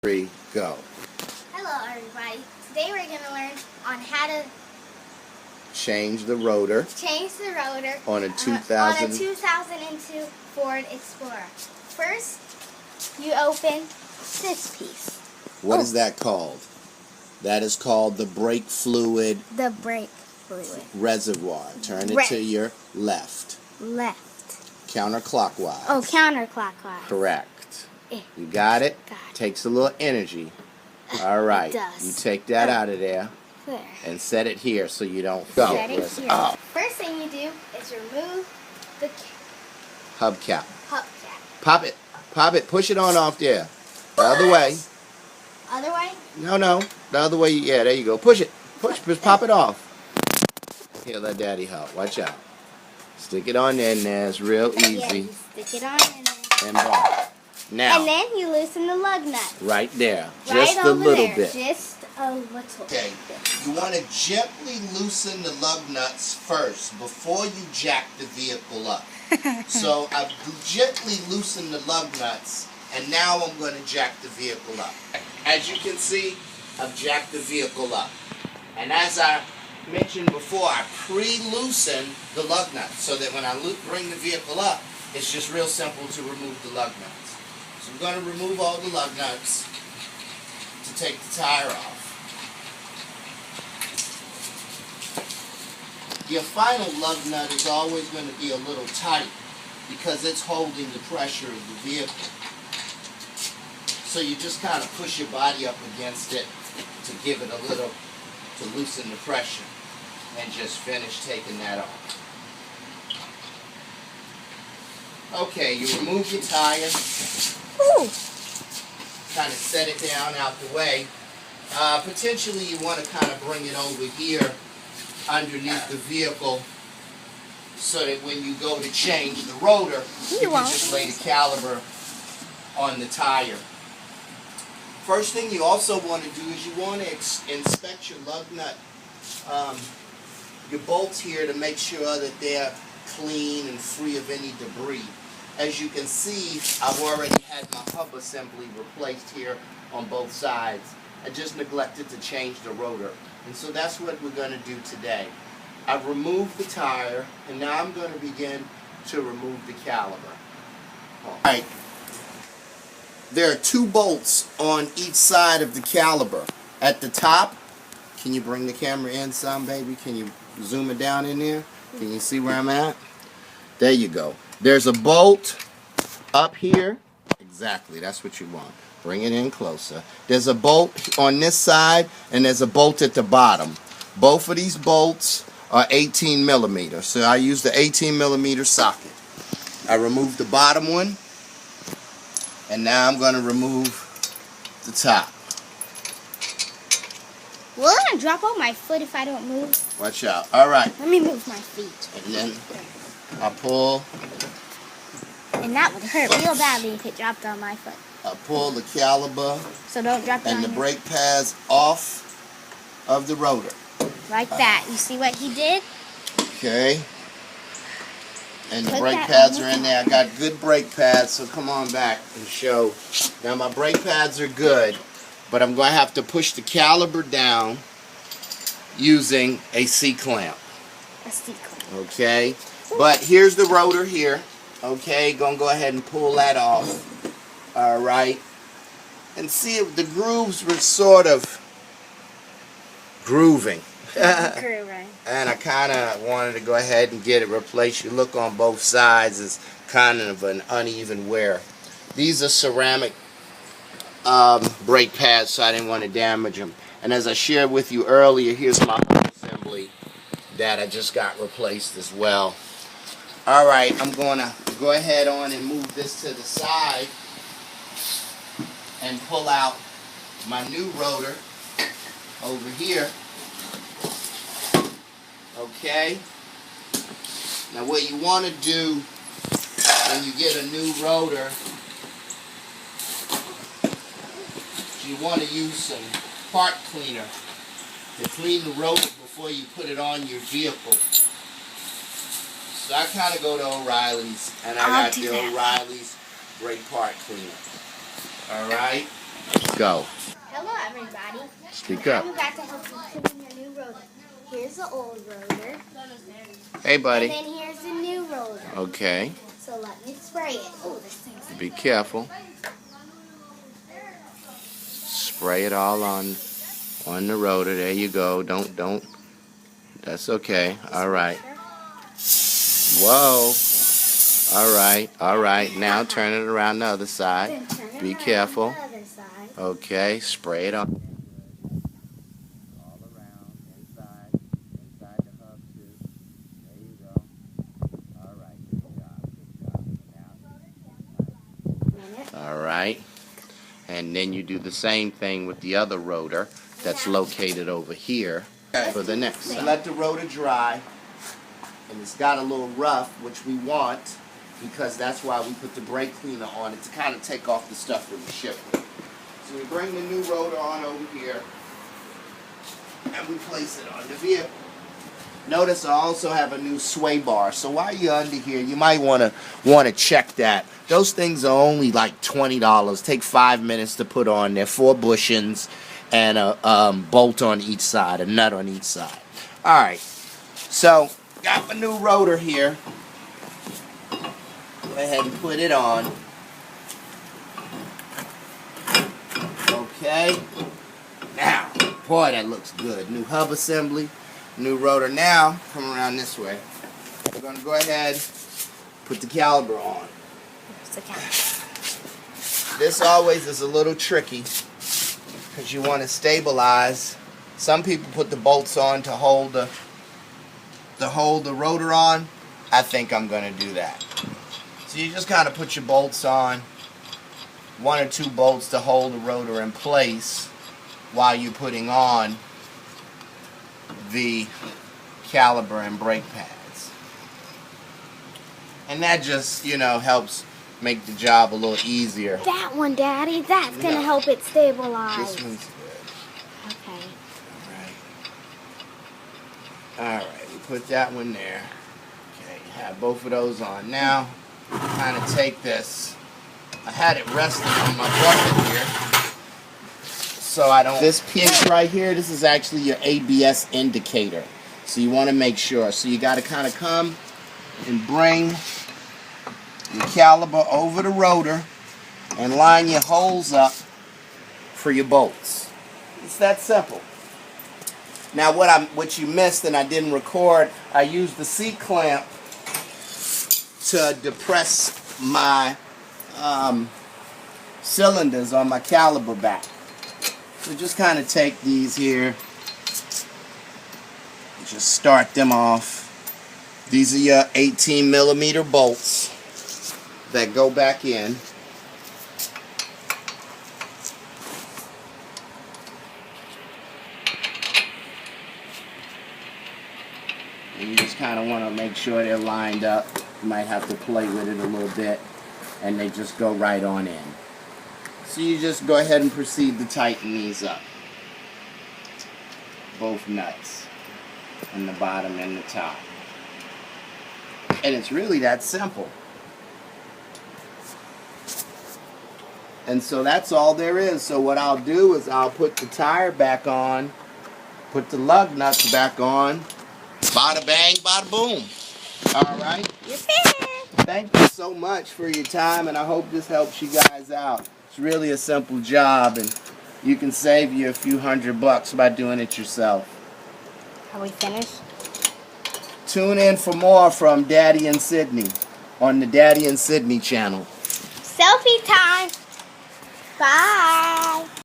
3, go. Hello everybody. Today we're going to learn on how to Change the rotor on a 2002 Ford Explorer. First, you open this piece. What is that called? That is called the brake fluid The brake fluid. reservoir. Turn it to your left. Counterclockwise. Oh, counterclockwise. Correct. You got it? Got it. Takes a little energy. All right. It does. You take that out of there There. and set it here so you don't go. Set it here. Oh. First thing you do is remove the Hubcap. hubcap. Pop it. Pop it. Push it on off there. The other way. Other way? No. The other way. Yeah, there you go. Push it. Just pop it off. Here, let Daddy help. Watch out. Stick it on in there. It's real easy. Yeah, you stick it on in there. And boom. Now. And then you loosen the lug nut. Right there. Right Just a over little there. bit. Just a little Okay. bit. You want to gently loosen the lug nuts first before you jack the vehicle up. So I've gently loosened the lug nuts, and now I'm going to jack the vehicle up. As you can see, I've jacked the vehicle up. And as I mentioned before, I pre-loosen the lug nuts so that when I bring the vehicle up, it's just real simple to remove the lug nuts. So I'm going to remove all the lug nuts to take the tire off. Your final lug nut is always going to be a little tight because it's holding the pressure of the vehicle. So you just kind of push your body up against it to give it a little, to loosen the pressure, and just finish taking that off. Okay, you remove your tire. Ooh. Kind of set it down out the way. Potentially you want to kind of bring it over here underneath the vehicle so that when you go to change the rotor, you can just lay the caliper on the tire. First thing you also want to do is you want to inspect your lug nut, your bolts here, to make sure that they're clean and free of any debris. As you can see, I've already had my hub assembly replaced here on both sides. I just neglected to change the rotor. And so that's what we're going to do today. I've removed the tire, and now I'm going to begin to remove the caliper. All right. There are 2 bolts on each side of the caliper. At the top, can you bring the camera in some, baby? Can you zoom it down in there? Can you see where I'm at? There you go. There's a bolt up here. Exactly, that's what you want. Bring it in closer. There's a bolt on this side, and there's a bolt at the bottom. Both of these bolts are 18 millimeters, so I use the 18 millimeter socket. I removed the bottom one, and now I'm going to remove the top. Will it drop on my foot if I don't move? Watch out. All right. Let me move my feet. And then I pull. And that would hurt real badly if it dropped on my foot. I pull the caliper So don't drop it on and the your- brake pads off of the rotor. Like that. You see what he did? Okay. And the Put brake that pads on are the in there. I got good brake pads, so come on back and show. Now my brake pads are good, but I'm going to have to push the caliper down using a C-clamp. A C-clamp. Okay. But here's the rotor here. Okay, gonna go ahead and pull that off. All right. And see if the grooves were sort of grooving. And I kind of wanted to go ahead and get it replaced. You look on both sides, it's kind of an uneven wear. These are ceramic brake pads, so I didn't want to damage them. And as I shared with you earlier, here's my hub assembly that I just got replaced as well. All right, I'm going to go ahead on and move this to the side and pull out my new rotor over here. Okay. Now what you want to do when you get a new rotor, you want to use some part cleaner to clean the rotor before you put it on your vehicle. So I kind of go to O'Reilly's, and I got the O'Reilly's brake part cleaner. All right. go. Hello, everybody. Speak up. I'm about to help you put in your new rotor. Here's the old rotor. Hey, buddy. And then here's the new rotor. Okay. So let me spray it. Oh, this thing's... Be careful. Spray it all on the rotor. There you go. Don't. That's okay. All right. Whoa. All right. Now turn it around the other side. Then turn it Be around careful. the other side. Okay. Spray it on. All around, inside the hub too. There you go. All right. Good job. All right. And then you do the same thing with the other rotor that's located over here for the next side. Let the rotor dry. And it's got a little rough, which we want, because that's why we put the brake cleaner on it, to kind of take off the stuff that we ship with. So we bring the new rotor on over here, and we place it on the vehicle. Notice I also have a new sway bar, so while you're under here, you might want to check that. Those things are only like $20. Take 5 minutes to put on. They're 4 bushings and a bolt on each side, a nut on each side. All right, so got my new rotor here. Go ahead and put it on. Okay. Now, boy, that looks good. New hub assembly, new rotor. Now, come around this way. We're going to go ahead, put the caliper on. Here's the caliper. This always is a little tricky because you want to stabilize. Some people put the bolts on to hold the rotor on. I think I'm going to do that. So you just kind of put your bolts on, 1 or 2 bolts to hold the rotor in place while you're putting on the caliper and brake pads. And that just, helps make the job a little easier. That one, Daddy, that's going to help it stabilize. This one's good. Okay. Alright, we put that one there. Okay, have both of those on. Now, kind of take this. I had it resting on my bucket here, so I don't... This piece right here, this is actually your ABS indicator. So you want to make sure. So you got to kind of come and bring your caliper over the rotor and line your holes up for your bolts. It's that simple. Now what you missed and I didn't record, I used the C-clamp to depress my cylinders on my caliper back. So just kind of take these here, just start them off. These are your 18mm bolts that go back in. And you just kind of want to make sure they're lined up. You might have to play with it a little bit, and they just go right on in. So you just go ahead and proceed to tighten these up. Both nuts, on the bottom and the top. And it's really that simple. And so that's all there is. So what I'll do is I'll put the tire back on, put the lug nuts back on. Bada bang, bada boom. All right? You're finished. Thank you so much for your time, and I hope this helps you guys out. It's really a simple job, and you can save you a few $100 by doing it yourself. Are we finished? Tune in for more from Daddy and Sydney on the Daddy and Sydney channel. Selfie time. Bye.